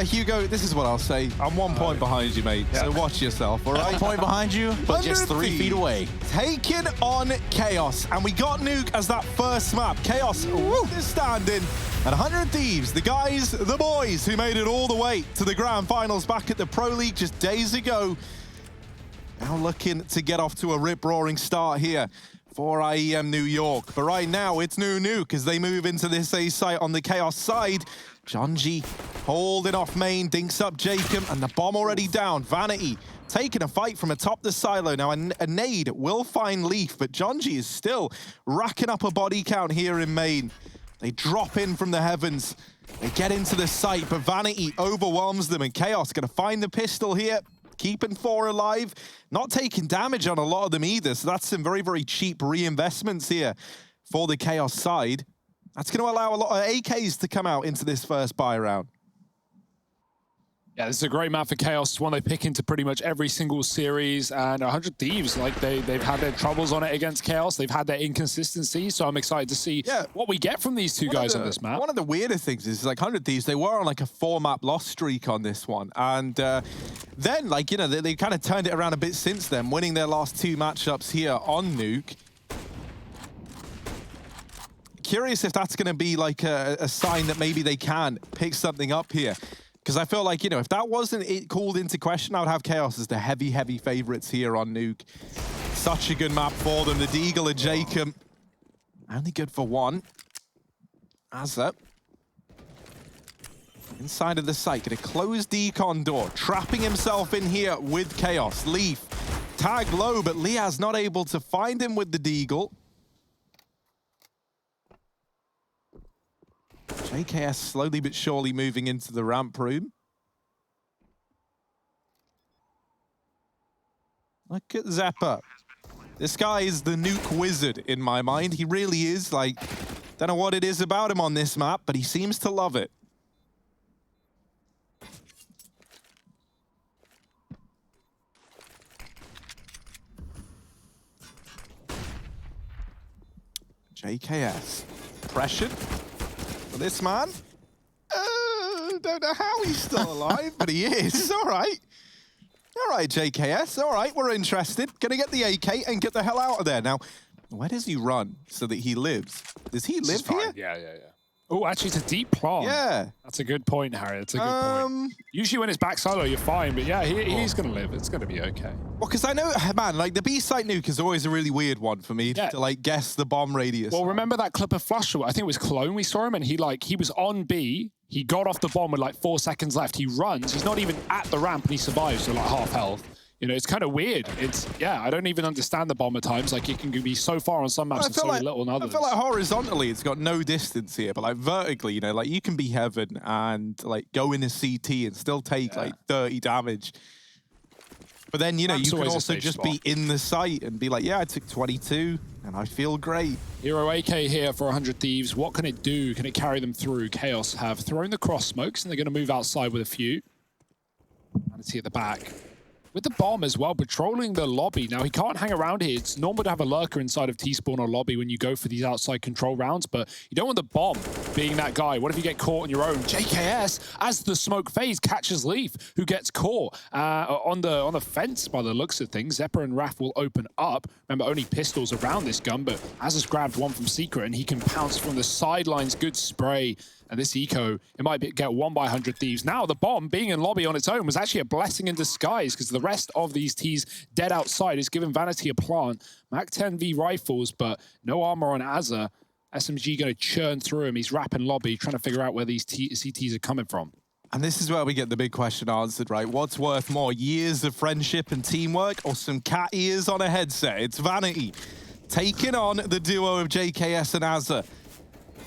Hugo, this is what I'll say. I'm 1 point behind you, mate. Yeah. So watch yourself, all right? 1 point behind you, but just 3 feet away. Taking on Chaos. And we got Nuke as that first map. Chaos is standing. And 100 Thieves, the guys, the boys who made it all the way to the grand finals back at the Pro League just days ago. Now looking to get off to a rip-roaring start here for IEM New York. But right now, it's Nuke as they move into this A site on the Chaos side. John G holding off main, dinks up Jacob, and the bomb already down. Vanity taking a fight from atop the silo. Now, a nade will find Leaf, but John G is still racking up a body count here in main. They drop in from the heavens. They get into the site, but Vanity overwhelms them, and Chaos gonna find the pistol here. Keeping 4 alive, not taking damage on a lot of them either. So that's some very, very cheap reinvestments here for the Chaos side. That's going to allow a lot of AKs to come out into this first buy round. Yeah, this is a great map for Chaos. It's one they pick into pretty much every single series. And 100 Thieves, like they've had their troubles on it against Chaos. They've had their inconsistencies. So I'm excited to see what we get from these two guys on this map. One of the weirder things is like 100 Thieves, they were on like a 4-map loss streak on this one. And then, like, you know, they kind of turned it around a bit since then, winning their last 2 matchups here on Nuke. Curious if that's going to be like a sign that maybe they can pick something up here. Because I feel like, you know, if that wasn't called into question, I would have Chaos as the heavy, heavy favorites here on Nuke. Such a good map for them. The Deagle and Jacob. Only good for 1. Azza. Inside of the site. Gonna close decon door. Trapping himself in here with Chaos. Leaf. Tag low, but Liaz not able to find him with the Deagle. JKS slowly but surely moving into the ramp room. Look at Zeppa. This guy is the Nuke wizard in my mind. He really is. Like, don't know what it is about him on this map, but he seems to love it. JKS. Pressured. This man, don't know how he's still alive, but he is. All right. All right, JKS. All right, we're interested. Gonna get the AK and get the hell out of there. Now, where does he run so that he lives? Does he live here? Yeah. Oh, actually, it's a deep plant. Yeah. That's a good point, Harry. That's a good point. Usually when it's back solo, you're fine. But yeah, he's going to live. It's going to be okay. Well, because I know, man, like the B-site nuke is always a really weird one for me to like guess the bomb radius. Well, remember that clip of Flush? I think it was Cologne we saw him, and he was on B. He got off the bomb with like 4 seconds left. He runs. He's not even at the ramp, and he survives, so like half health. You know, it's kind of weird. I don't even understand the bomb at times. Like, it can be so far on some maps and so little on others. I feel like horizontally, it's got no distance here, but like vertically, you know, like you can be heaven and like go in a CT and still take like 30 damage. But then, you know, you can also just be in the site and be like, yeah, I took 22 and I feel great. Hero AK here for 100 Thieves. What can it do? Can it carry them through? Chaos have thrown the cross smokes and they're going to move outside with a few. And it's here at the back. With the bomb as well, patrolling the lobby. Now, he can't hang around here. It's normal to have a lurker inside of T-spawn or lobby when you go for these outside control rounds, but you don't want the bomb being that guy. What if you get caught on your own? JKS, as the smoke phase, catches Leaf, who gets caught on the fence by the looks of things. Zeppa and Raph will open up. Remember, only pistols around this gun, but Azza's grabbed one from Secret, and he can pounce from the sidelines. Good spray. And this eco, it might get won by 100 Thieves. Now, the bomb being in lobby on its own was actually a blessing in disguise because the rest of these T's dead outside is giving Vanity a plant. Mac 10V rifles, but no armor on Azza. SMG going to churn through him. He's rapping lobby, trying to figure out where these CTs are coming from. And this is where we get the big question answered, right? What's worth more, years of friendship and teamwork or some cat ears on a headset? It's Vanity taking on the duo of JKS and Azza.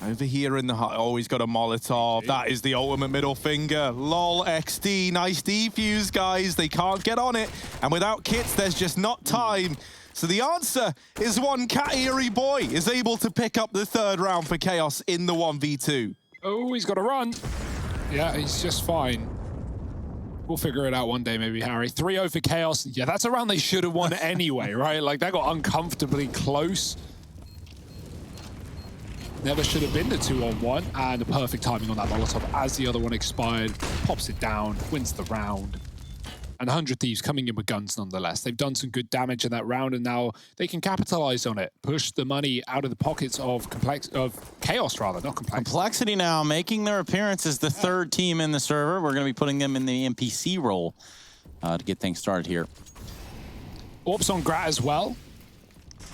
Over here in the hut, oh, he's got a Molotov. That is the ultimate middle finger. LOL XD, nice defuse, guys. They can't get on it. And without kits, there's just not time. So the answer is one cat eerie boy is able to pick up the 3rd round for Chaos in the 1v2. Oh, he's got to run. Yeah, he's just fine. We'll figure it out one day, maybe, Harry. 3-0 for Chaos. Yeah, that's a round they should have won anyway, right? Like, that got uncomfortably close. Never should have been the 2-on-1, and the perfect timing on that Molotov as the other one expired. Pops it down, wins the round. And 100 Thieves coming in with guns nonetheless. They've done some good damage in that round, and now they can capitalize on it. Push the money out of the pockets of Chaos, rather, not Complexity. Complexity now making their appearance as the third team in the server. We're going to be putting them in the NPC role to get things started here. Orbs on Grat as well.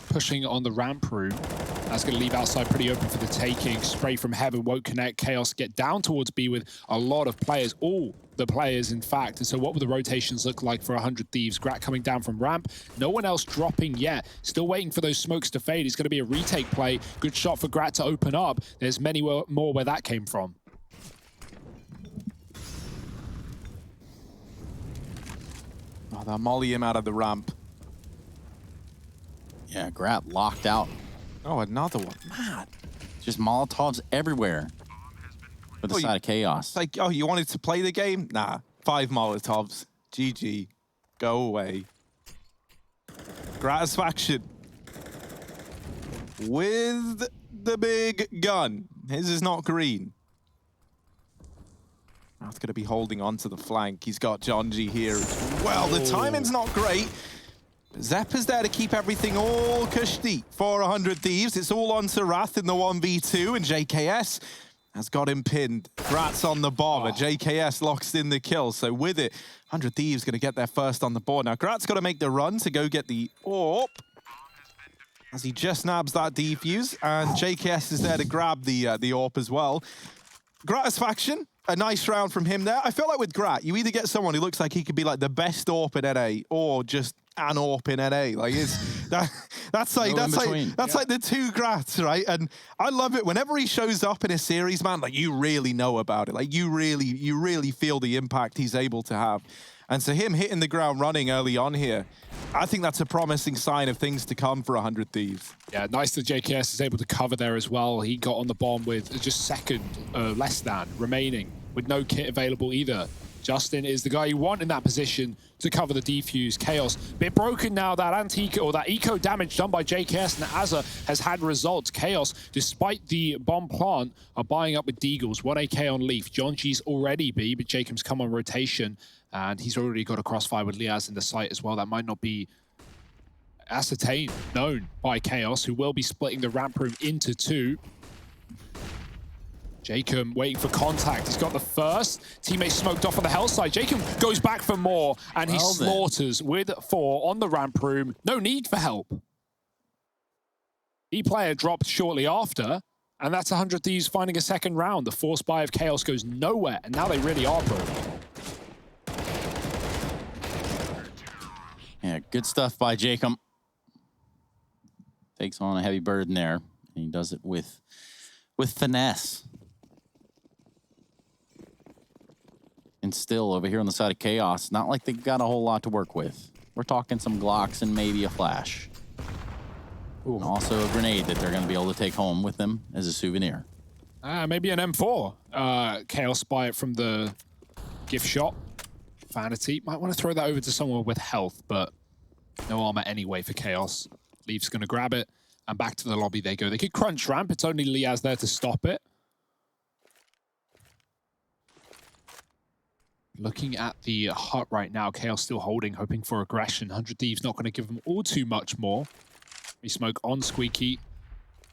Pushing on the ramp room. That's going to leave outside pretty open for the taking. Spray from heaven won't connect. Chaos get down towards B with a lot of players. All the players, in fact. And so what will the rotations look like for 100 Thieves? Grat coming down from ramp. No one else dropping yet. Still waiting for those smokes to fade. It's going to be a retake play. Good shot for Grat to open up. There's many more where that came from. Oh, they'll molly him out of the ramp. Yeah, Grat locked out. Oh, another one. Man. Just Molotovs everywhere for the side of Chaos. It's like, oh, you wanted to play the game? Nah. 5 Molotovs. GG. Go away. Gratisfaction. With the big gun. His is not green. That's going to be holding on to the flank. He's got John G here as well. The timing's not great. Zepp is there to keep everything all cushy for 100 Thieves. It's all on to Wrath in the 1v2, and JKS has got him pinned. Grat's on the bomb, and JKS locks in the kill. So with it, 100 Thieves going to get there first on the board. Now, Grat's got to make the run to go get the AWP, as he just nabs that defuse, and JKS is there to grab the AWP as well. Gratisfaction, a nice round from him there. I feel like with Grat, you either get someone who looks like he could be like the best AWP in NA, or just an AWP in NA. Like that's like the two Grats, right? And I love it whenever he shows up in a series, man. Like you really know about it. Like you really feel the impact he's able to have. And so him hitting the ground running early on here, I think that's a promising sign of things to come for 100 Thieves. Yeah, nice that JKS is able to cover there as well. He got on the bomb with just second less than remaining, with no kit available either. Justin is the guy you want in that position to cover the defuse. Chaos, bit broken now. That anti-eco, or that eco damage done by JKS and Azza has had results. Chaos, despite the bomb plant, are buying up with Deagles. 1 AK on Leaf. John G's already B, but Jacob's come on rotation, and he's already got a crossfire with Liaz in the site as well. That might not be ascertained, known by Chaos, who will be splitting the ramp room into 2. Jacob waiting for contact. He's got the first. Teammate smoked off on the hell side. Jacob goes back for more, and he slaughters with 4 on the ramp room. No need for help. E-player dropped shortly after, and that's 100 Thieves finding a second round. The force buy of Chaos goes nowhere, and now they really are broken. Yeah, good stuff by Jacob. Takes on a heavy burden there, and he does it with finesse. And still, over here on the side of Chaos, not like they've got a whole lot to work with. We're talking some Glocks and maybe a flash. Ooh. And also a grenade that they're going to be able to take home with them as a souvenir. Maybe an M4. Chaos buy it from the gift shop. Vanity. Might want to throw that over to someone with health, but no armor anyway for Chaos. Leaf's going to grab it, and back to the lobby they go. They could crunch ramp. It's only Liaz there to stop it. Looking at the hut right now, Chaos still holding, hoping for aggression. 100 Thieves not going to give them all too much more. We smoke on Squeaky.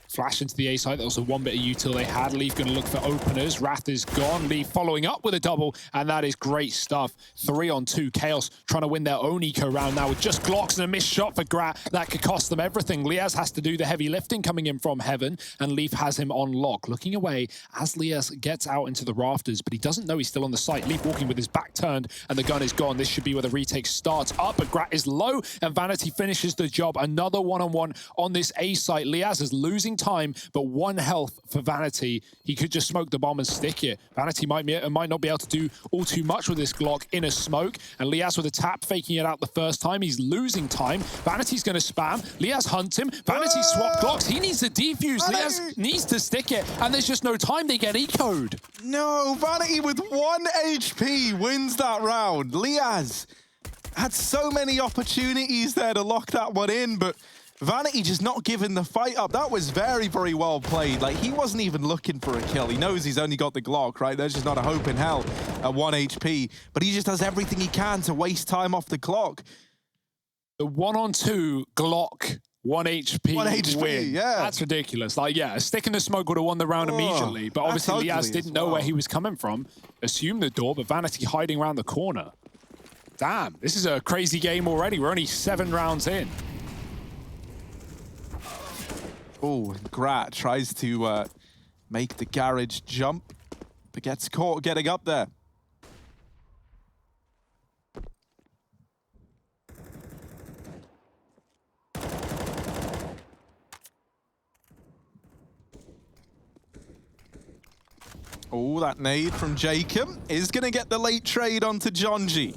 Flash into the A site. That was the one bit of util they had. Leaf going to look for openers. Wrath is gone. Leaf following up with a double, and that is great stuff. 3 on 2. Chaos trying to win their own eco round now with just Glocks and a missed shot for Grat. That could cost them everything. Liaz has to do the heavy lifting coming in from heaven, and Leaf has him on lock. Looking away as Liaz gets out into the rafters, but he doesn't know he's still on the site. Leaf walking with his back turned, and the gun is gone. This should be where the retake starts up, but Grat is low, and Vanity finishes the job. Another one-on-one on this A site. Liaz is losing time, but 1 health for Vanity. He could just smoke the bomb and stick it. Vanity might not be able to do all too much with this Glock in a smoke. And Liaz with a tap, faking it out the first time. He's losing time. Vanity's going to spam. Liaz hunts him. Vanity swapped Glocks. He needs to defuse. Liaz needs to stick it. And there's just no time. They get eco'd. No, Vanity with 1 HP wins that round. Liaz had so many opportunities there to lock that one in, but Vanity just not giving the fight up. That was very, very well played. Like, he wasn't even looking for a kill. He knows he's only got the Glock, right? There's just not a hope in hell at 1 HP. But he just does everything he can to waste time off the clock. The 1-on-2 Glock 1 HP, 1 HP, win. yeah. That's ridiculous. Like, yeah, a stick in the smoke would have won the round immediately. But obviously, Liaz didn't know where he was coming from. Assumed the door, but Vanity hiding around the corner. Damn, this is a crazy game already. We're only 7 rounds in. Oh, Grat tries to make the garage jump, but gets caught getting up there. Oh, that nade from Jacob is going to get the late trade onto Jonji.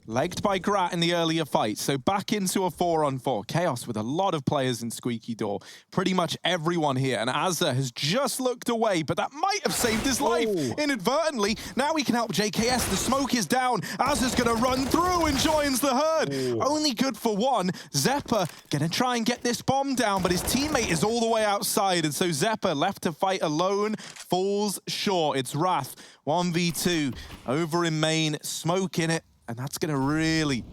Legged by Grat in the earlier fight, so back into a 4-on-4. Chaos with a lot of players in Squeaky Door. Pretty much everyone here, and Azza has just looked away, but that might have saved his life inadvertently. Now he can help JKS. The smoke is down. Azza's going to run through and joins the herd. Only good for one. Zeppa going to try and get this bomb down, but his teammate is all the way outside, and so Zeppa, left to fight alone, falls short. It's Wrath, 1v2, over in main, smoke in it. And that's going to really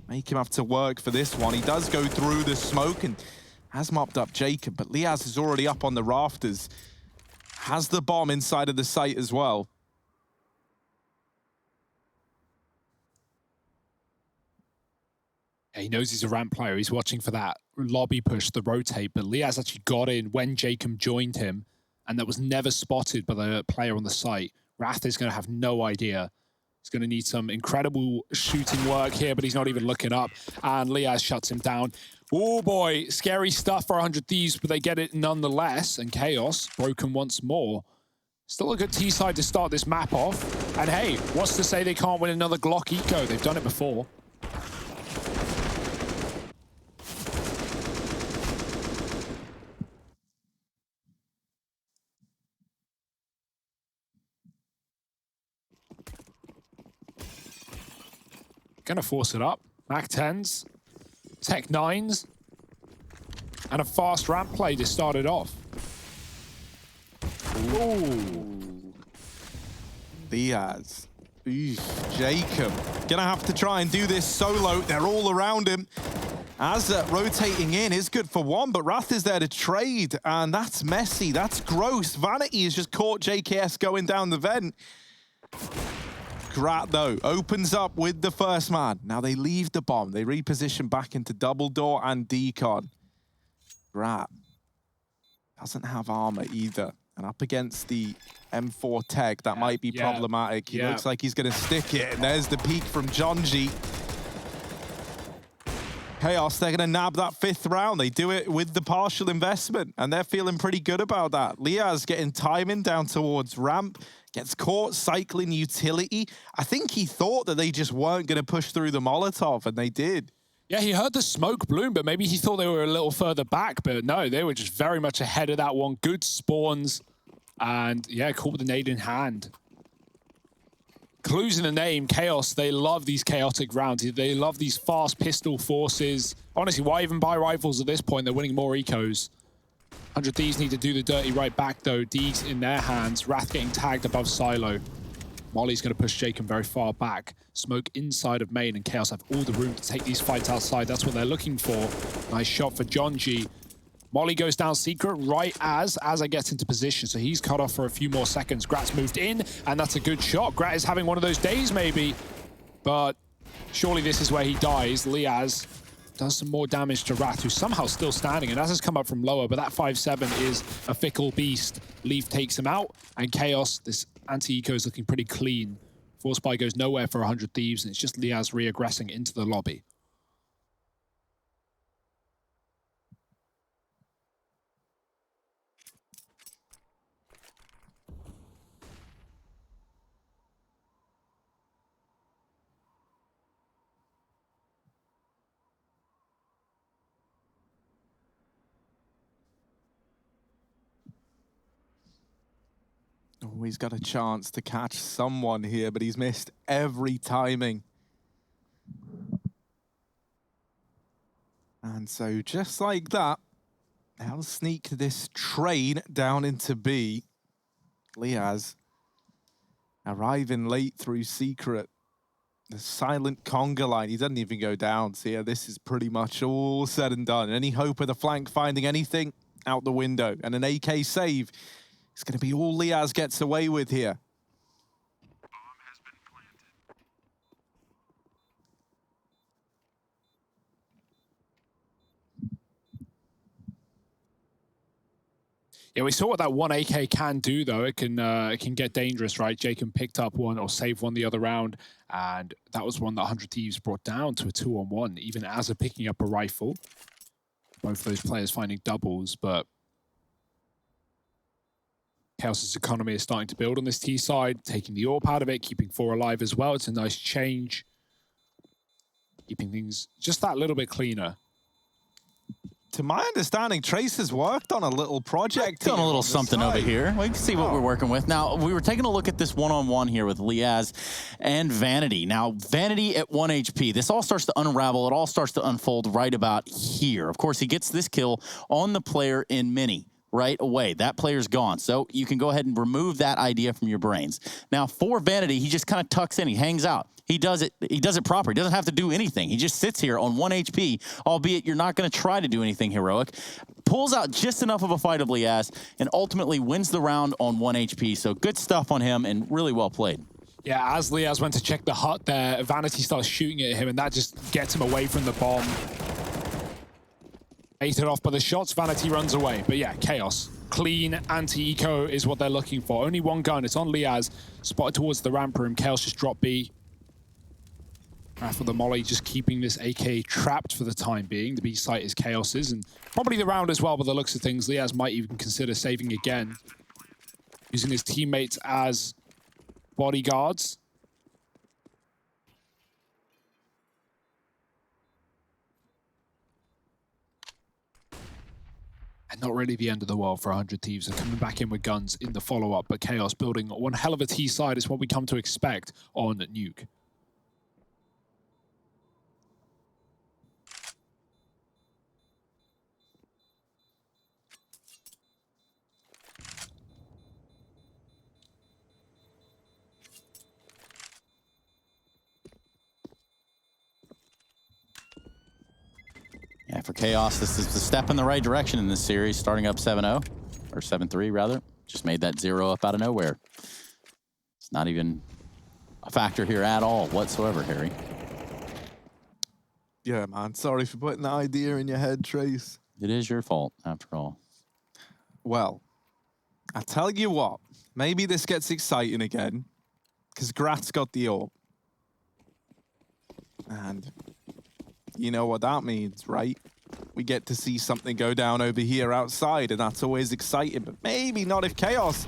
make him have to work for this one. He does go through the smoke and has mopped up Jacob, but Liaz is already up on the rafters. Has the bomb inside of the site as well. Yeah, he knows he's a ramp player. He's watching for that lobby push, the rotate, but Liaz actually got in when Jacob joined him, and that was never spotted by the player on the site. Wrath is going to have no idea. He's going to need some incredible shooting work here, but he's not even looking up. And Liaz shuts him down. Oh boy, scary stuff for 100 Thieves, but they get it nonetheless. And Chaos broken once more. Still a good T-side to start this map off. And hey, what's to say they can't win another Glock Eco? They've done it before. Gonna force it up. Mac 10s, Tech 9s, and a fast ramp play to start it off. Ooh. Liaz. Oof. Jacob. Gonna have to try and do this solo. They're all around him. Azza rotating in is good for one, but Wrath is there to trade, and that's messy. That's gross. Vanity has just caught JKS going down the vent. Grat, though, opens up with the first man. Now they leave the bomb. They reposition back into double door and decon. Grat doesn't have armor either. And up against the M4 tech, that might be problematic. He looks like he's going to stick it. And there's the peek from Jonji. Chaos, they're going to nab that 5th round. They do it with the partial investment, and they're feeling pretty good about that. Liaz getting timing down towards ramp. Gets caught cycling utility. I think he thought that they just weren't going to push through the Molotov, and they did. Yeah, he heard the smoke bloom, but maybe he thought they were a little further back. But no, they were just very much ahead of that one. Good spawns. And yeah, caught with the nade in hand. Clues in the name, Chaos. They love these chaotic rounds. They love these fast pistol forces. Honestly, why even buy rifles at this point? They're winning more ecos. 100 Thieves need to do the dirty right back, though. D's in their hands. Wrath getting tagged above silo. Molly's going to push Jacob very far back. Smoke inside of main, and Chaos have all the room to take these fights outside. That's what they're looking for. Nice shot for Jonji. Molly goes down secret right as I get into position, so he's cut off for a few more seconds. Grat's moved in, and that's a good shot. Grat is having one of those days, maybe. But surely this is where he dies. Liaz does some more damage to Wrath, who's somehow still standing, and as has come up from lower, but that 5-7 is a fickle beast. Leaf takes him out, and Chaos, this anti-eco is looking pretty clean. Force Buy goes nowhere for 100 Thieves, and it's just Liaz re-aggressing into the lobby. Oh, he's got a chance to catch someone here, but he's missed every timing. And so just like that, they'll sneak this train down into B. Liaz arriving late through secret. The silent conga line, he doesn't even go down. So yeah, this is pretty much all said and done. Any hope of the flank finding anything out the window. And an AK save is going to be all Liaz gets away with here. Yeah, we saw what that one AK can do, though. It can get dangerous, right? Jacob picked up one or saved one the other round, and that was one that 100 Thieves brought down to a 2-on-1, even as a picking up a rifle. Both of those players finding doubles, but Chaos's economy is starting to build on this T side, taking the AWP out of it, keeping 4 alive as well. It's a nice change, keeping things just that little bit cleaner. To my understanding, Trace has worked on a little project. Done a little something over here. We can see what we're working with. Now, we were taking a look at this one-on-one here with Liaz and Vanity. Now, Vanity at 1 HP. This all starts to unravel. It all starts to unfold right about here. Of course, he gets this kill on the player in Mini right away. That player's gone. So you can go ahead and remove that idea from your brains. Now, for Vanity, he just kind of tucks in. He hangs out. He does it proper. He doesn't have to do anything. He just sits here on 1 HP, albeit you're not going to try to do anything heroic. Pulls out just enough of a fight of Liaz and ultimately wins the round on 1 HP. So good stuff on him and really well played. Yeah, as Liaz went to check the hut there, Vanity starts shooting at him, and that just gets him away from the bomb. Baited off by the shots, Vanity runs away. But yeah, Chaos. Clean anti-eco is what they're looking for. Only one gun. It's on Liaz. Spotted towards the ramp room. Chaos just dropped B. For the molly, just keeping this AK trapped for the time being. The B site is Chaos's, and probably the round as well, by the looks of things. Liaz might even consider saving again, using his teammates as bodyguards. And not really the end of the world for 100 Thieves. They're coming back in with guns in the follow-up, but Chaos building one hell of a T side is what we come to expect on Nuke. Yeah, for Chaos, this is the step in the right direction in this series, starting up 7-0, or 7-3 rather. Just made that 0 up out of nowhere. It's not even a factor here at all whatsoever, Harry. Yeah, man. Sorry for putting that idea in your head, Trace. It is your fault, after all. Well, I tell you what, maybe this gets exciting again, because Grat's got the AWP. And you know what that means, right? We get to see something go down over here outside, and that's always exciting, but maybe not if Chaos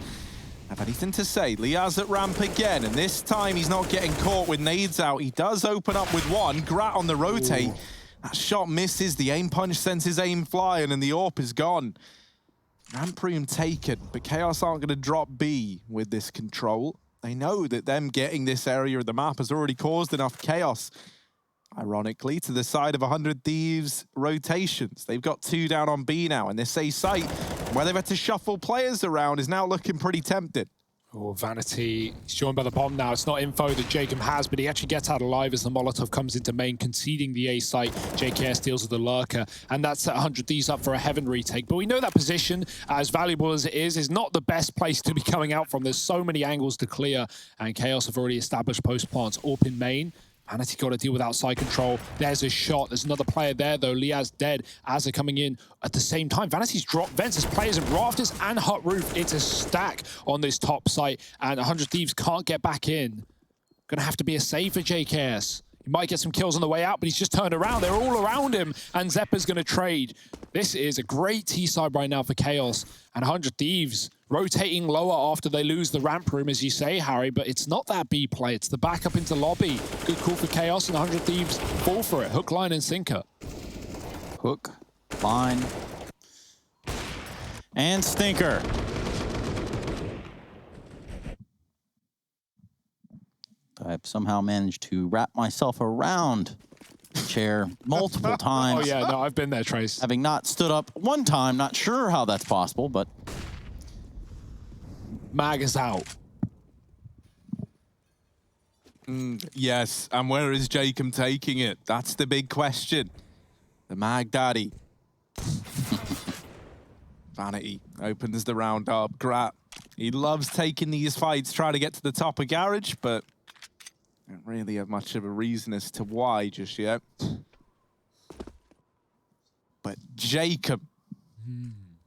have anything to say. Liaz at ramp again, and this time he's not getting caught with nades out. He does open up with one. Grat on the rotate. Ooh. That shot misses. The aim punch sends his aim flying, and the AWP is gone. Ramp room taken, but Chaos aren't going to drop B with this control. They know that them getting this area of the map has already caused enough chaos. Ironically, to the side of 100 Thieves rotations. They've got 2 down on B now, and this A site, where they've had to shuffle players around, is now looking pretty tempted. Oh, Vanity, he's joined by the bomb now. It's not info that Jacob has, but he actually gets out alive as the Molotov comes into main, conceding the A site. JKS deals with the lurker, and that set 100 Thieves up for a heaven retake. But we know that position, as valuable as it is not the best place to be coming out from. There's so many angles to clear, and Chaos have already established post plants. AWP in main. Vanity got to deal with outside control. There's a shot. There's another player there, though. Liaz dead as they're coming in at the same time. Vanity's dropped vents. There's players in rafters and hut roof. It's a stack on this top site, and 100 Thieves can't get back in. Gonna have to be a save for JKS. He might get some kills on the way out, but he's just turned around. They're all around him, and Zeppa's going to trade. This is a great T-side right now for Chaos, and 100 Thieves rotating lower after they lose the ramp room, as you say, Harry, but it's not that B play. It's the backup into lobby. Good call for Chaos, and 100 Thieves fall for it. Hook, line, and sinker. Hook, line, and stinker. I've somehow managed to wrap myself around chair multiple times. Oh, yeah, no, I've been there, Trace. Having not stood up one time, not sure how that's possible, but... Mag is out. Yes, and where is Jacob taking it? That's the big question. The Mag Daddy. Vanity opens the round up. Grat, he loves taking these fights, trying to get to the top of Garage, but don't really have much of a reason as to why just yet. But Jacob,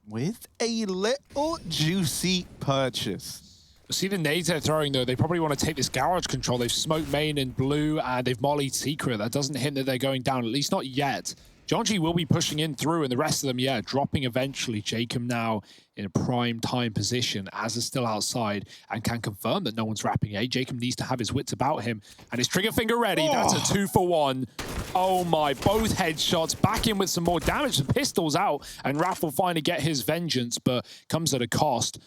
with a little juicy purchase. See the nades they're throwing, though. They probably want to take this garage control. They've smoked main in blue, and they've mollied Secret. That doesn't hint that they're going down, at least not yet. John G will be pushing in through, and the rest of them, yeah, dropping eventually. Jacob now in a prime time position. Az is still outside and can confirm that no one's wrapping A. Jacob needs to have his wits about him, and his trigger finger ready. Oh. That's a 2-for-1. Oh my, both headshots. Back in with some more damage. The pistol's out, and Raph will finally get his vengeance, but comes at a cost.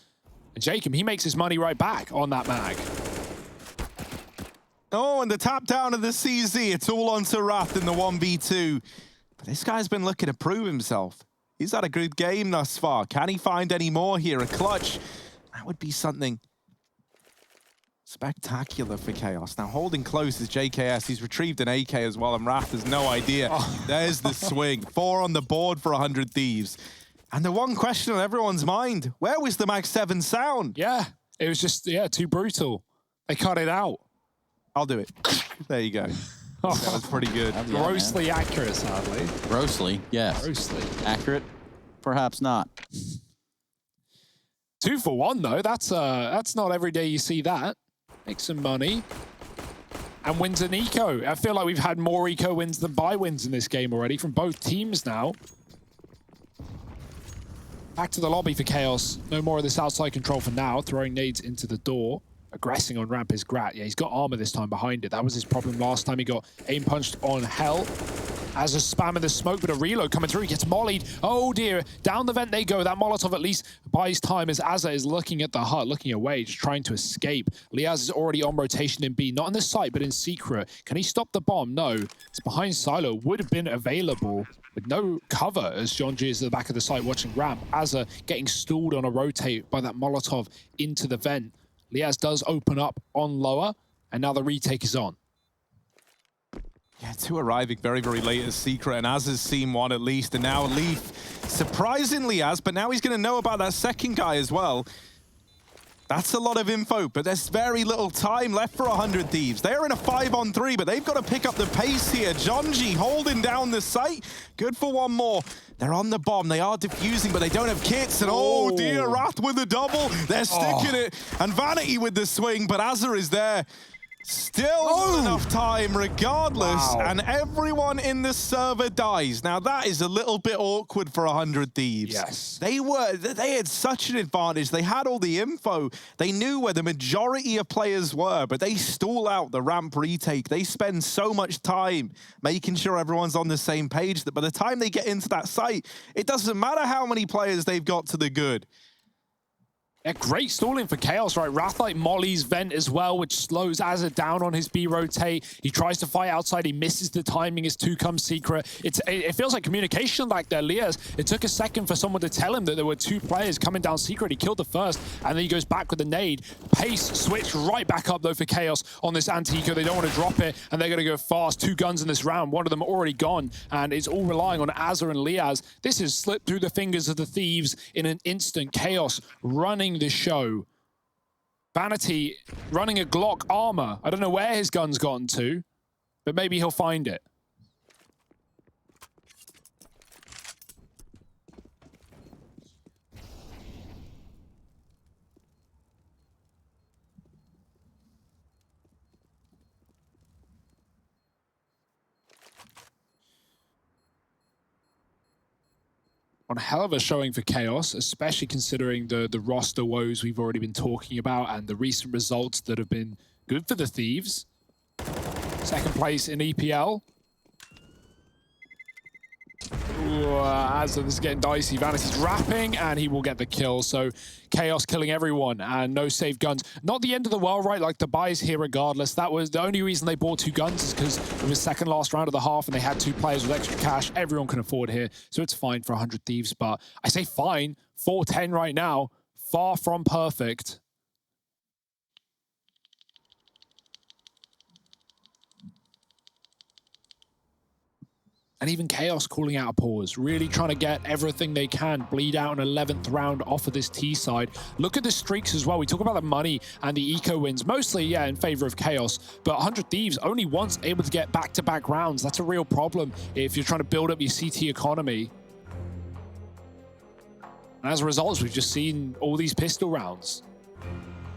And Jacob, he makes his money right back on that mag. Oh, and the tap down of the CZ. It's all onto Wrath in the 1v2. But this guy's been looking to prove himself. He's had a good game thus far. Can he find any more here? A clutch. That would be something spectacular for Chaos. Now, holding close is JKS. He's retrieved an AK as well, and Wrath has no idea. Oh. There's the swing. 4 on the board for 100 Thieves. And the one question on everyone's mind, where was the Mag 7 sound? Yeah, it was just, yeah, too brutal. They cut it out. I'll do it. There you go. Oh, that was pretty good. Grossly accurate, sadly. Grossly, yes. Grossly. Accurate? Perhaps not. 2-for-1, though. That's not every day you see that. Make some money. And wins an eco. I feel like we've had more eco wins than buy wins in this game already from both teams now. Back to the lobby for Chaos. No more of this outside control for now. Throwing nades into the door. Aggressing on ramp is Grat. Yeah, he's got armor this time behind it. That was his problem last time. He got aim punched on Hell. As a spam in the smoke, but a reload coming through. He gets mollied. Oh dear. Down the vent they go. That Molotov at least buys time as Azza is looking at the hut, looking away, just trying to escape. Liaz is already on rotation in B. Not in the site, but in secret. Can he stop the bomb? No. It's behind Silo. Would have been available with no cover as John G is at the back of the site watching ramp. Azza getting stalled on a rotate by that Molotov into the vent. Liaz does open up on lower, and now the retake is on. Yeah, 2 arriving very, very late as Secret, and Az has seen one at least, and now Leaf surprisingly Az, but now he's going to know about that second guy as well. That's a lot of info, but there's very little time left for 100 Thieves. They're in a 5-on-3, but they've got to pick up the pace here. Jonji holding down the site. Good for one more. They're on the bomb. They are defusing, but they don't have kits. And oh dear, Wrath with the double. They're sticking it. And Vanity with the swing, but Azza is there. Still not enough time regardless, and everyone in the server dies. Now that is a little bit awkward for 100 Thieves. Yes. They had such an advantage. They had all the info. They knew where the majority of players were, but they stall out the ramp retake. They spend so much time making sure everyone's on the same page that by the time they get into that site, it doesn't matter how many players they've got to the good. Yeah, great stalling for Chaos, right? Wrathlight mollies vent as well, which slows Azza down on his B rotate. He tries to fight outside. He misses the timing as 2 comes secret. It feels like communication like there, Liaz. It took a second for someone to tell him that there were 2 players coming down secret. He killed the first, and then he goes back with the nade. Pace switch right back up, though, for Chaos on this anti-eco. They don't want to drop it, and they're going to go fast. 2 guns in this round. One of them already gone, and it's all relying on Azza and Liaz. This has slipped through the fingers of the Thieves in an instant. Chaos running the show. Vanity running a Glock armor. I don't know where his gun's gotten to, but maybe he'll find it. On a hell of a showing for Chaos, especially considering the roster woes we've already been talking about and the recent results that have been good for the Thieves. 2nd place in EPL. As this is getting dicey, Vanity's wrapping, and he will get the kill. So Chaos killing everyone, and no save guns. Not the end of the world, right? Like, the buy is here regardless. That was the only reason they bought 2 guns, is because it was second last round of the half, and they had 2 players with extra cash. Everyone can afford here, so it's fine for 100 Thieves. But I say fine, 4-10 right now, far from perfect. And even Chaos calling out a pause, really trying to get everything they can, bleed out an 11th round off of this T side. Look at the streaks as well. We talk about the money and the eco wins, mostly, yeah, in favor of Chaos. But 100 Thieves only once able to get back-to-back rounds. That's a real problem if you're trying to build up your CT economy. And as a result, we've just seen all these pistol rounds.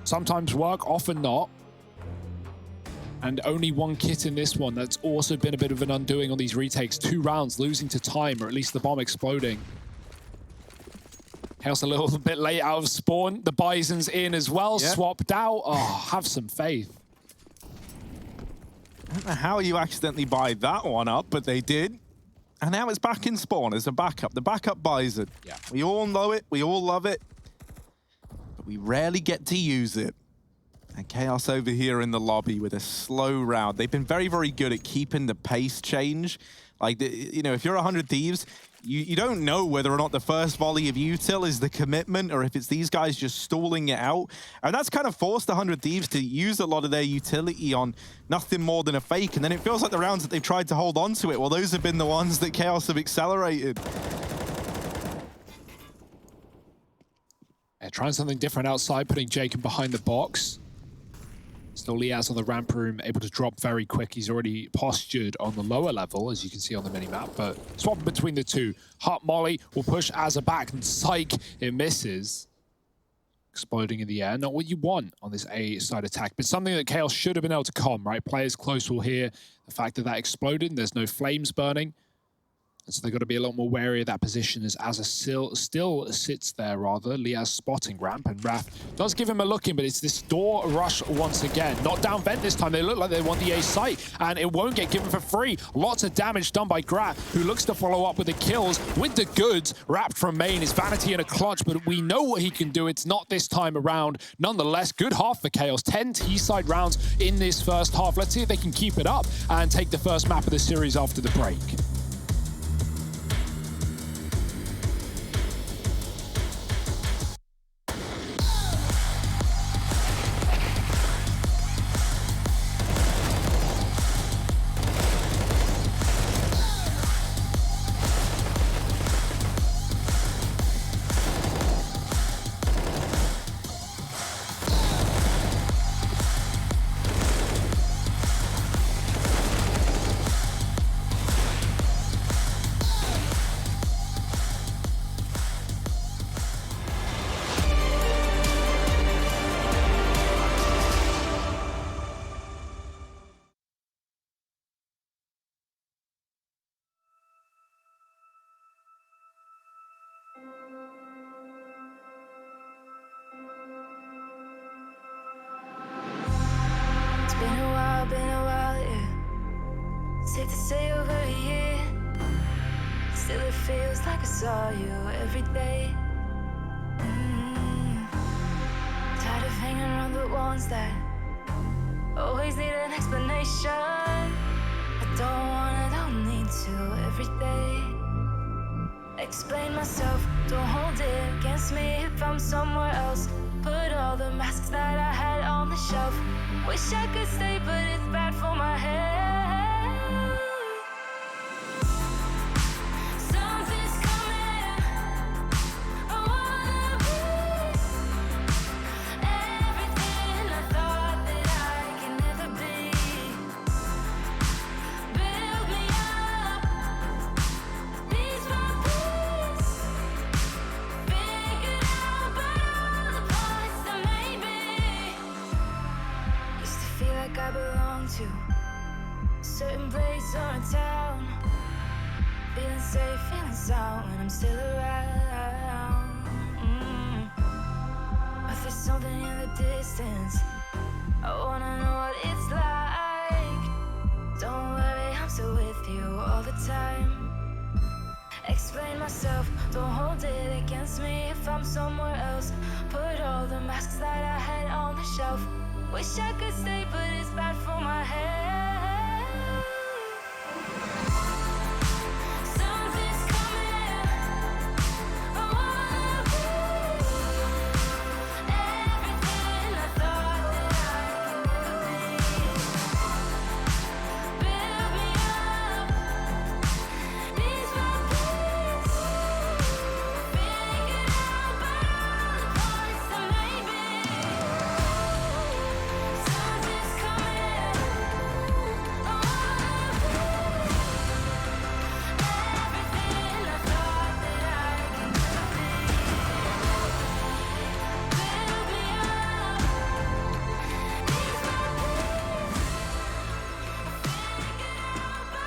Sometimes work, often not. And only 1 kit in this one. That's also been a bit of an undoing on these retakes. 2 rounds losing to time, or at least the bomb exploding. Chaos a little bit late out of spawn. The Bison's in as well, yep. Swapped out. Oh, have some faith. I don't know how you accidentally buy that one up, but they did. And now it's back in spawn as a backup. The backup Bison. Yeah. We all know it. We all love it. But we rarely get to use it. And Chaos over here in the lobby with a slow round. They've been very, very good at keeping the pace change. Like, you know, if you're 100 Thieves, you don't know whether or not the first volley of util is the commitment or if it's these guys just stalling it out. And that's kind of forced 100 Thieves to use a lot of their utility on nothing more than a fake. And then it feels like the rounds that they've tried to hold on to it, well, those have been the ones that Chaos have accelerated. Yeah, trying something different outside, putting Jacob behind the box. Still Liaz on the ramp room, able to drop very quick. He's already postured on the lower level, as you can see on the minimap, but swapping between the 2. Hot Molly will push Azza back, and psych, it misses. Exploding in the air. Not what you want on this A side attack, but something that Chaos should have been able to calm, right? Players close will hear the fact that that exploded, and there's no flames burning. And so they've got to be a lot more wary of that position as Azza still sits there, rather. Liaz spotting ramp, and Wrath does give him a look in, but it's this door rush once again. Not down vent this time. They look like they want the A site, and it won't get given for free. Lots of damage done by Grat, who looks to follow up with the kills with the goods. Wrapped from main is Vanity in a clutch, but we know what he can do. It's not this time around. Nonetheless, good half for Chaos. 10 T-side rounds in this first half. Let's see if they can keep it up and take the first map of the series after the break. Been a while, yeah. Safe to say over a year. Still it feels like I saw you every day. Tired of hanging around the ones that always need an explanation. Don't need to every day. Explain myself, don't hold it against me if I'm somewhere else. Put all the masks that I had on the shelf. Wish I could stay, but it's bad for my head. Something's coming. I wanna be everything I thought that I can never be. Build me up, piece by piece. Figured out about all the parts that made me. Used to feel like I belonged to a certain place or a town. Feeling safe, feeling sound when I'm still around. But there's something in the distance. I wanna know what it's like. Don't worry, I'm still with you all the time. explain myself. Don't hold it against me if I'm somewhere else. Put all the masks that I had on the shelf. Wish I could stay, but it's bad for my head. Something's coming. I wanna be everything I thought that I could be. Build me up, ease my peace. Figure out by all the parts that made me. Something's coming. I wanna be everything I thought that I could be. Build me up, ease my peace. Figure out by all the parts that made me.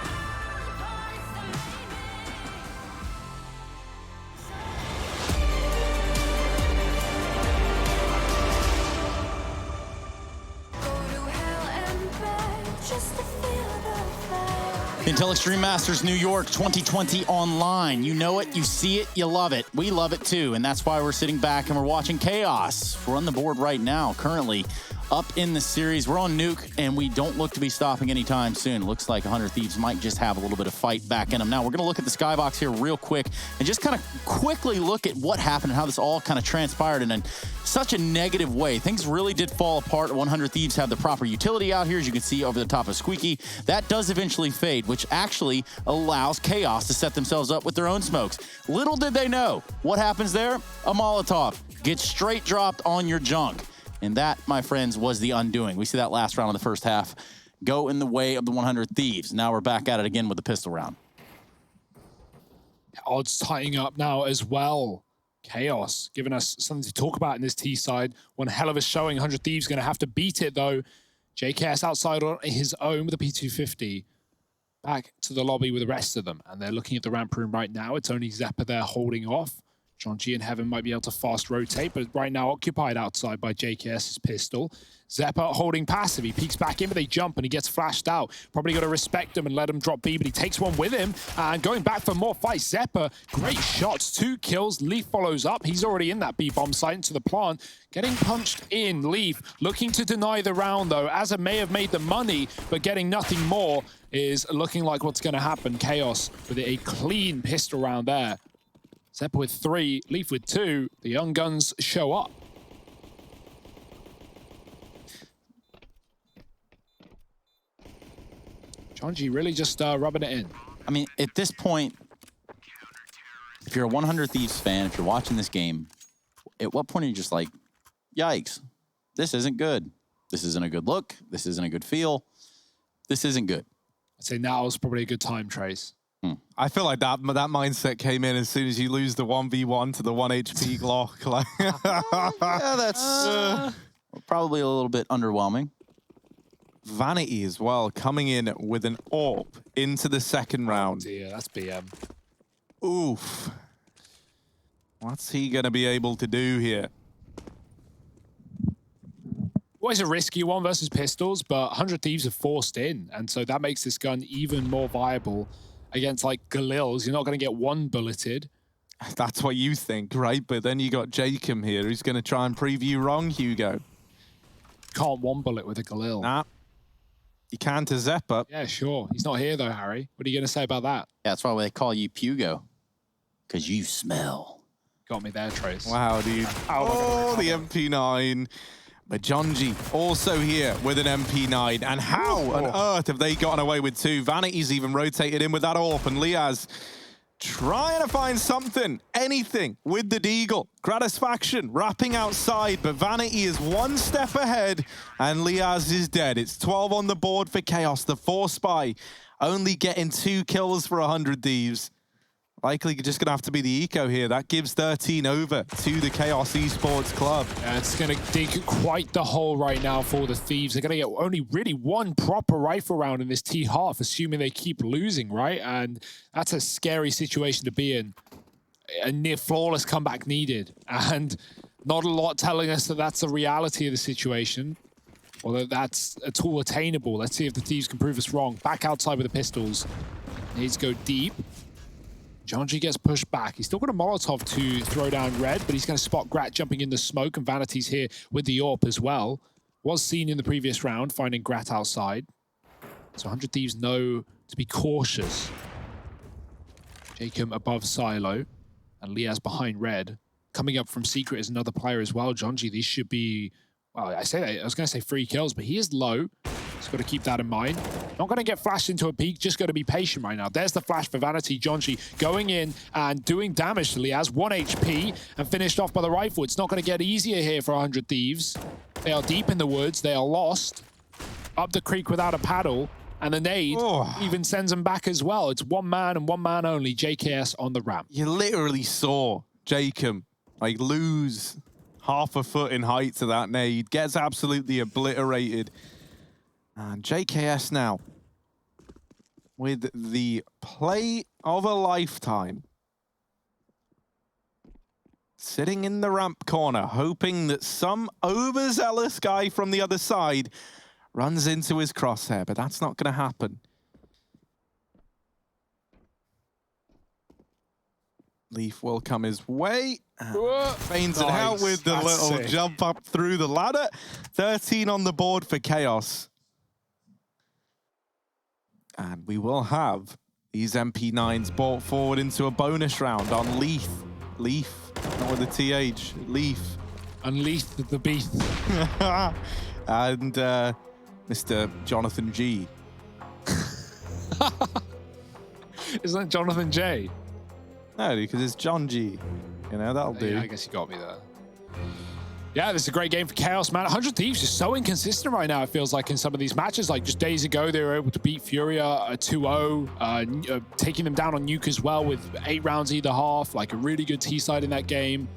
Go to hell and back just to feel the fire. Intel Extreme Masters New York 2020 online. You know it, you see it, you love it. We love it too, and that's why we're sitting back and we're watching Chaos. We're on the board right now, currently up in the series. We're on Nuke, and we don't look to be stopping anytime soon. Looks like 100 Thieves might just have a little bit of fight back in them. Now, we're going to look at the skybox here real quick and just kind of quickly look at what happened and how this all kind of transpired in such a negative way. Things really did fall apart. 100 Thieves have the proper utility out here, as you can see over the top of Squeaky. That does eventually fade, which actually allows Chaos to set themselves up with their own smokes. Little did they know what happens there. A Molotov gets straight dropped on your junk. And that, my friends, was the undoing. We see that last round of the first half go in the way of the 100 Thieves. Now we're back at it again with the pistol round. Odds tightening up now as well. Chaos giving us something to talk about in this T side. One hell of a showing. 100 Thieves going to have to beat it, though. JKS outside on his own with a P250. Back to the lobby with the rest of them. And they're looking at the ramp room right now. It's only Zeppa there holding off. John G and Heaven might be able to fast rotate, but right now occupied outside by JKS's pistol. Zeppa holding passive. He peeks back in, but they jump and he gets flashed out. Probably got to respect him and let him drop B, but he takes one with him and going back for more fight. Zeppa, great shots, 2 kills. Leaf follows up. He's already in that B bomb site into the plant. Getting punched in. Leaf looking to deny the round though. Asa may have made the money, but getting nothing more is looking like what's going to happen. Chaos with a clean pistol round there. Zeppa with 3, Leaf with 2. The young guns show up. John G really just rubbing it in. I mean, at this point, if you're a 100 Thieves fan, if you're watching this game, at what point are you just like, yikes, this isn't good. This isn't a good look. This isn't a good feel. This isn't good. I'd say now is probably a good time, Trace. I feel like that mindset came in as soon as you lose the 1v1 to the 1 HP Glock. Like, Yeah, that's probably a little bit underwhelming. Vanity as well, coming in with an AWP into the second round. Yeah, that's BM. Oof. What's he going to be able to do here? Always a risky one versus pistols, but 100 Thieves are forced in, and so that makes this gun even more viable against like Galils. You're not going to get one bulleted. That's what you think, right? But then you got Jacob here who's going to try and prove you wrong, Hugo. Can't one bullet with a Galil. Nah. You can to Zeppa. Yeah, sure. He's not here though, Harry. What are you going to say about that? Yeah, that's why they call you Pugo. Because you smell. Got me there, Trace. Wow, dude. Oh, the MP9. But John G also here with an MP9. And how on earth have they gotten away with 2? Vanity's even rotated in with that AWP. And Liaz trying to find something, anything with the Deagle. Gratisfaction wrapping outside, but Vanity is 1 step ahead. And Liaz is dead. It's 12 on the board for Chaos. The 4 spy only getting 2 kills for 100 Thieves. Likely just going to have to be the eco here. That gives 13 over to the Chaos Esports Club. Yeah, it's going to dig quite the hole right now for the Thieves. They're going to get only really 1 proper rifle round in this T-half, assuming they keep losing, right? And that's a scary situation to be in. A near flawless comeback needed. And not a lot telling us that that's the reality of the situation, or that that's at all attainable. Let's see if the Thieves can prove us wrong. Back outside with the pistols. Needs to go deep. Jonji gets pushed back. He's still got a Molotov to throw down Red, but he's going to spot Grat jumping in the smoke, and Vanity's here with the AWP as well. Was seen in the previous round, finding Grat outside. So 100 Thieves know to be cautious. Jacob above Silo, and Liaz behind Red. Coming up from Secret is another player as well. Jonji, these should be, well, I was going to say 3 kills, but he is low. Just got to keep that in mind. Not going to get flashed into a peak, just got to be patient right now. There's the flash for Vanity. Jonji going in and doing damage to Liaz. 1 HP and finished off by the rifle. It's not going to get easier here for 100 Thieves. They are deep in the woods. They are lost. Up the creek without a paddle. And the nade even sends them back as well. It's 1 man and 1 man only. JKS on the ramp. You literally saw Jacob like lose half a foot in height to that nade. Gets absolutely obliterated. And JKS now with the play of a lifetime. Sitting in the ramp corner, hoping that some overzealous guy from the other side runs into his crosshair, but that's not going to happen. Leaf will come his way. Feigns it out with the little jump up through the ladder. 13 on the board for Chaos. And we will have these MP9s brought forward into a bonus round on Leaf. Leaf, not with the TH. Leaf. Unleash the beast. And Mr. Jonathan G. Isn't that Jonathan J? No, because it's John G. You know, that'll do. Yeah, I guess you got me there. Yeah, this is a great game for Chaos, man. 100 Thieves just so inconsistent right now, it feels like, in some of these matches. Like, just days ago, they were able to beat Furia 2-0, taking them down on Nuke as well with 8 rounds either half. Like, a really good T-side in that game.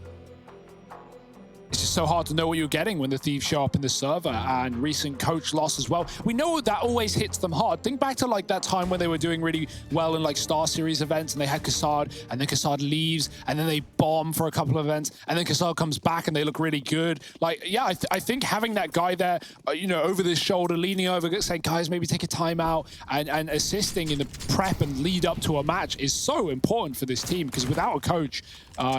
It's just so hard to know what you're getting when the Thieves show up in the server, and recent coach loss as well. We know that always hits them hard. Think back to like that time when they were doing really well in like Star Series events and they had Kassad, and then Kassad leaves and then they bomb for a couple of events and then Kassad comes back and they look really good. Like, yeah, I think having that guy there, you know, over the shoulder, leaning over, saying, guys, maybe take a timeout, and assisting in the prep and lead up to a match is so important for this team, because without a coach,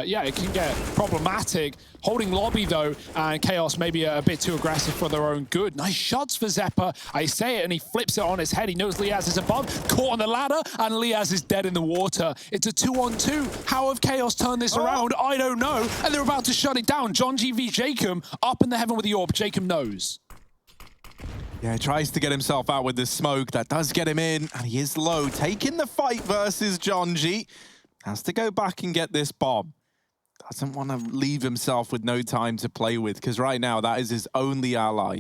yeah, it can get problematic. Holding lobby though, and Chaos maybe a bit too aggressive for their own good. Nice shots for Zeppa. I say it and he flips it on his head. He knows Liaz is above, caught on the ladder, and Liaz is dead in the water. It's a 2-on-2. How have Chaos turned this around? I don't know. And they're about to shut it down. John G v Jacob up in the heaven with the AWP. Jacob knows. Yeah, he tries to get himself out with the smoke. That does get him in, and he is low. Taking the fight versus John G. Has to go back and get this bomb. Doesn't want to leave himself with no time to play with, because right now that is his only ally.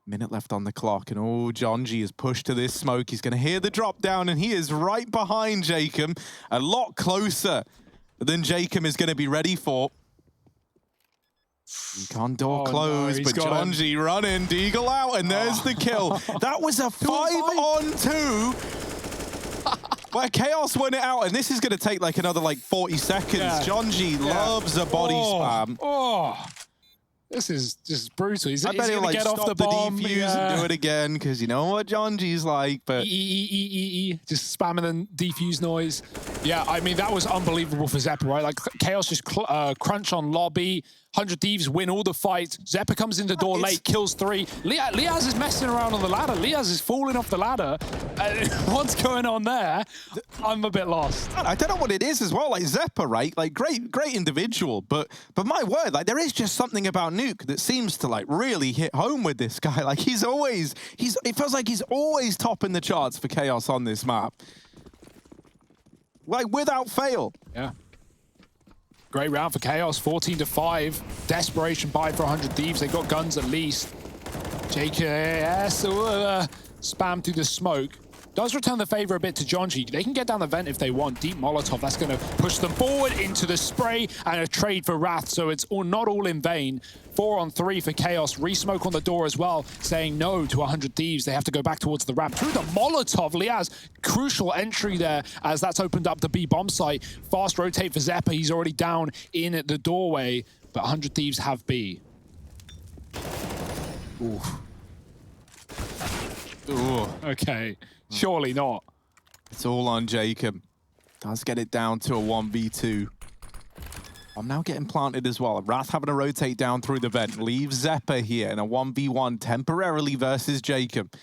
Minute left on the clock, and oh, John G is pushed to this smoke. He's going to hear the drop down, and he is right behind Jacob. A lot closer than Jacob is going to be ready for. Con door closed, but John G running, Deagle out, and there's the kill. That was a 5-on-2. Where Chaos won it out, and this is going to take like another like 40 seconds. Yeah. John G loves a body spam. This is just brutal. He's I bet he'll like get stop off the bomb, defuse and do it again, because you know what John G's like. But just spamming the defuse noise. Yeah, I mean, that was unbelievable for Zeppa, right? Like, Chaos just crunch on lobby. 100 Thieves win all the fights. Zeppa comes in the door late, kills 3. Liaz is messing around on the ladder. Liaz is falling off the ladder. What's going on there? I'm a bit lost. I don't know what it is as well. Like Zeppa, right? Like great individual, but my word, like there is just something about Nuke that seems to like really hit home with this guy. Like it feels like he's always topping the charts for Chaos on this map. Like without fail. Yeah. Great round for Chaos, 14-5. Desperation buy for 100 Thieves. They got guns at least. JKS spam through the smoke. Does return the favor a bit to John G. They can get down the vent if they want. Deep Molotov, that's going to push them forward into the spray, and a trade for Wrath, so it's not all in vain. 4-on-3 for Chaos. Resmoke on the door as well, saying no to 100 Thieves. They have to go back towards the ramp. Through the Molotov, Liaz, crucial entry there as that's opened up the B bomb site. Fast rotate for Zeppa. He's already down in the doorway, but 100 Thieves have B. Ooh. Ooh. Okay. Surely not. It's all on Jacob. Does get it down to a 1v2. I'm now getting planted as well. Wrath having to rotate down through the vent. Leaves Zeppa here in a 1v1 temporarily versus Jacob.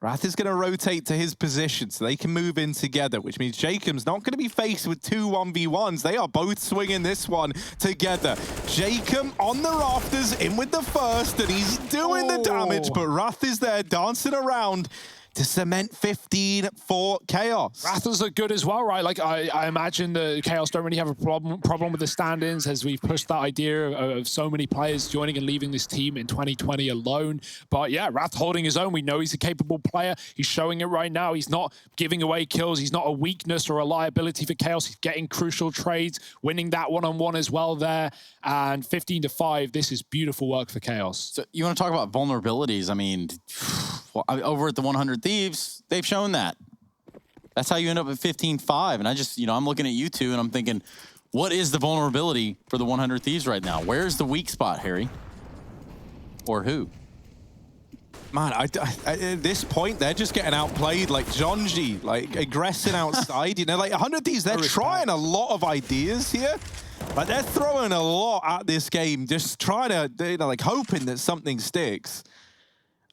Wrath is going to rotate to his position so they can move in together, which means Jacob's not going to be faced with two 1v1s. They are both swinging this one together. Jacob on the rafters, in with the first, and he's doing the damage, but Wrath is there dancing around to cement 15 for Chaos. Rathers are good as well, right? Like, I imagine the Chaos don't really have a problem with the stand-ins as we've pushed that idea of so many players joining and leaving this team in 2020 alone. But yeah, Wrath holding his own. We know he's a capable player. He's showing it right now. He's not giving away kills. He's not a weakness or a liability for Chaos. He's getting crucial trades, winning that one-on-one as well there. And 15-5, this is beautiful work for Chaos. So you want to talk about vulnerabilities? I mean, well, over at the 100 Thieves, they've shown that. That's how you end up at 15-5. And I just, I'm looking at you two and I'm thinking, what is the vulnerability for the 100 Thieves right now? Where's the weak spot, Harry? Or who? Man, at this point, they're just getting outplayed like Jonji, like aggressing outside. Like 100 Thieves, they're trying a lot of ideas here. Like they're throwing a lot at this game, just trying to, like hoping that something sticks.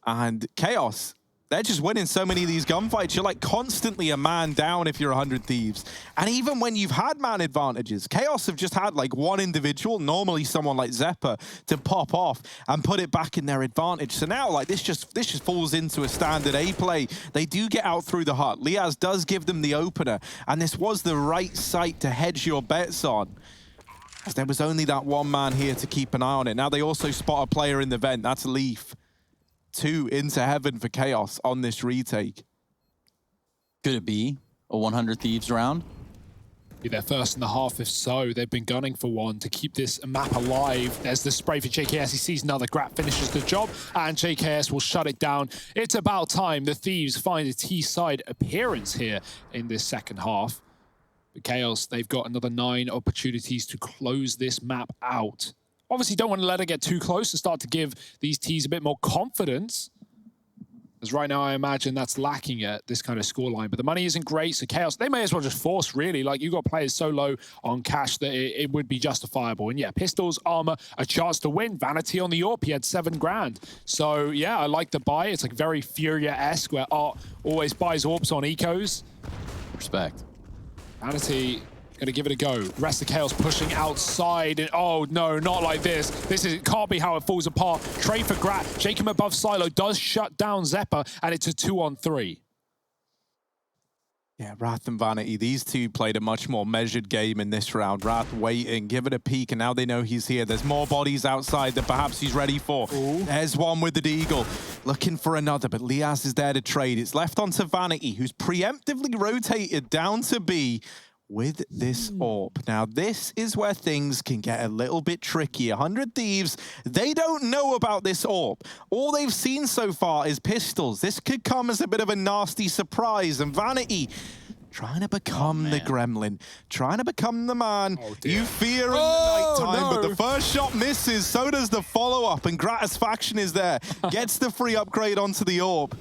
And Chaos, they're just winning so many of these gunfights. You're like constantly a man down if you're 100 Thieves. And even when you've had man advantages, Chaos have just had like one individual, normally someone like Zeppa, to pop off and put it back in their advantage. So now like this just falls into a standard A play. They do get out through the hut. Liaz does give them the opener. And this was the right site to hedge your bets on. As there was only that one man here to keep an eye on it. Now they also spot a player in the vent. That's Leaf. 2 into heaven for Chaos on this retake. Could it be a 100 Thieves round? Be their first in the half, if so. They've been gunning for one to keep this map alive. There's the spray for JKS. He sees another. Grat finishes the job, and JKS will shut it down. It's about time the Thieves find a T-side appearance here in this second half. But Chaos, they've got another 9 opportunities to close this map out. Obviously, don't want to let it get too close and start to give these Ts a bit more confidence. As right now, I imagine that's lacking at this kind of scoreline. But the money isn't great, so Chaos, they may as well just force, really. Like, you got players so low on cash that it would be justifiable. And yeah, pistols, armor, a chance to win. Vanity on the AWP, he had 7 grand. So yeah, I like the buy. It's like very Furia-esque, where Art always buys AWPs on ecos. Respect. Vanity gonna give it a go. The rest of Chaos pushing outside. And oh no, not like this. Can't be how it falls apart. Trade for Grat. Jacob above Silo does shut down Zeppa, and it's a 2-on-3. Yeah, Wrath and Vanity, these two played a much more measured game in this round. Wrath waiting, give it a peek, and now they know he's here. There's more bodies outside that perhaps he's ready for. Ooh. There's one with the Deagle, looking for another, but Liaz is there to trade. It's left onto Vanity, who's preemptively rotated down to B with this AWP. Now, this is where things can get a little bit tricky. 100 Thieves, they don't know about this AWP. All they've seen so far is pistols. This could come as a bit of a nasty surprise. And Vanity, trying to become the gremlin, trying to become the man you fear in the nighttime, but the first shot misses, so does the follow-up, and Gratisfaction is there. Gets the free upgrade onto the AWP.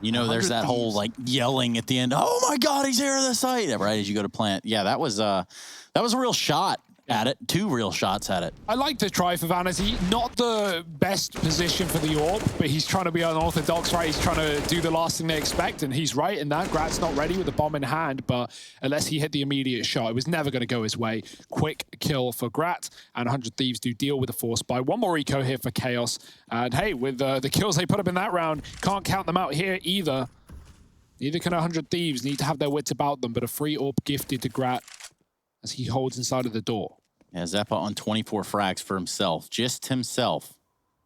There's that whole like yelling at the end. Oh my God, he's here at the site! Right as you go to plant. Yeah, that was a real shot at it. 2 real shots at it. I like to try for Vanity. Not the best position for the AWP, but he's trying to be unorthodox, right? He's trying to do the last thing they expect, and he's right in that. Grat's not ready with the bomb in hand, but unless he hit the immediate shot, it was never going to go his way. Quick kill for Grat, and 100 Thieves do deal with the force buy. One more eco here for Chaos, and hey, with the kills they put up in that round, can't count them out here either. Neither can 100 Thieves. Need to have their wits about them, but a free AWP gifted to Grat as he holds inside of the door. Yeah, Zeppa on 24 frags for himself. Just himself.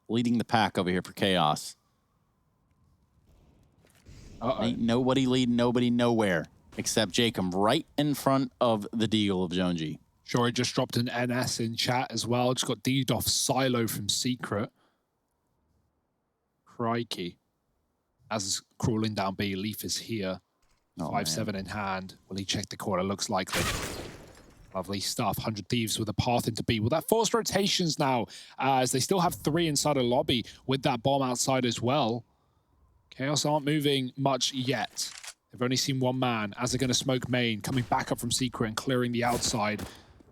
Leading the pack over here for Chaos. Ain't nobody leading nobody nowhere except Jacob right in front of the Deagle of Jonji. Sure, he just dropped an NS in chat as well. Just got D'd off Silo from Secret. Crikey. As is crawling down B, Leaf is here. 5-7 in hand. Will he check the corner? Looks likely. Lovely stuff. 100 Thieves with a path into B. Well, that forced rotations now, as they still have 3 inside a lobby with that bomb outside as well. Chaos aren't moving much yet. They've only seen one man as they're going to smoke main, coming back up from secret and clearing the outside.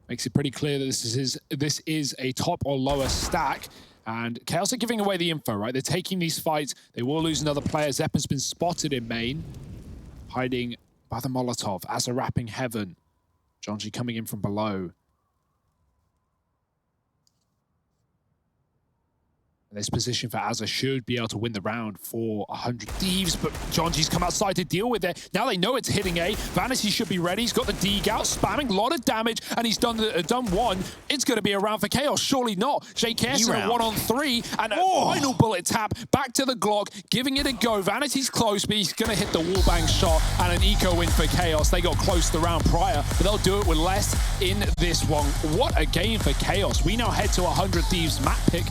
Makes it pretty clear that this is a top or lower stack. And Chaos are giving away the info, right? They're taking these fights. They will lose another player. Zepp has been spotted in main, hiding by the Molotov. As they're wrapping heaven. Jonji coming in from below. This position for Azza should be able to win the round for 100 Thieves, but Jonji's come outside to deal with it. Now they know it's hitting A. Vanity should be ready. He's got the dig out, spamming a lot of damage, and he's done one. It's going to be a round for Chaos. Surely not. JKS in a 1-on-3, and a final bullet tap back to the Glock, giving it a go. Vanity's close, but he's going to hit the wallbang shot, and an eco win for Chaos. They got close the round prior, but they'll do it with less in this one. What a game for Chaos. We now head to 100 Thieves map pick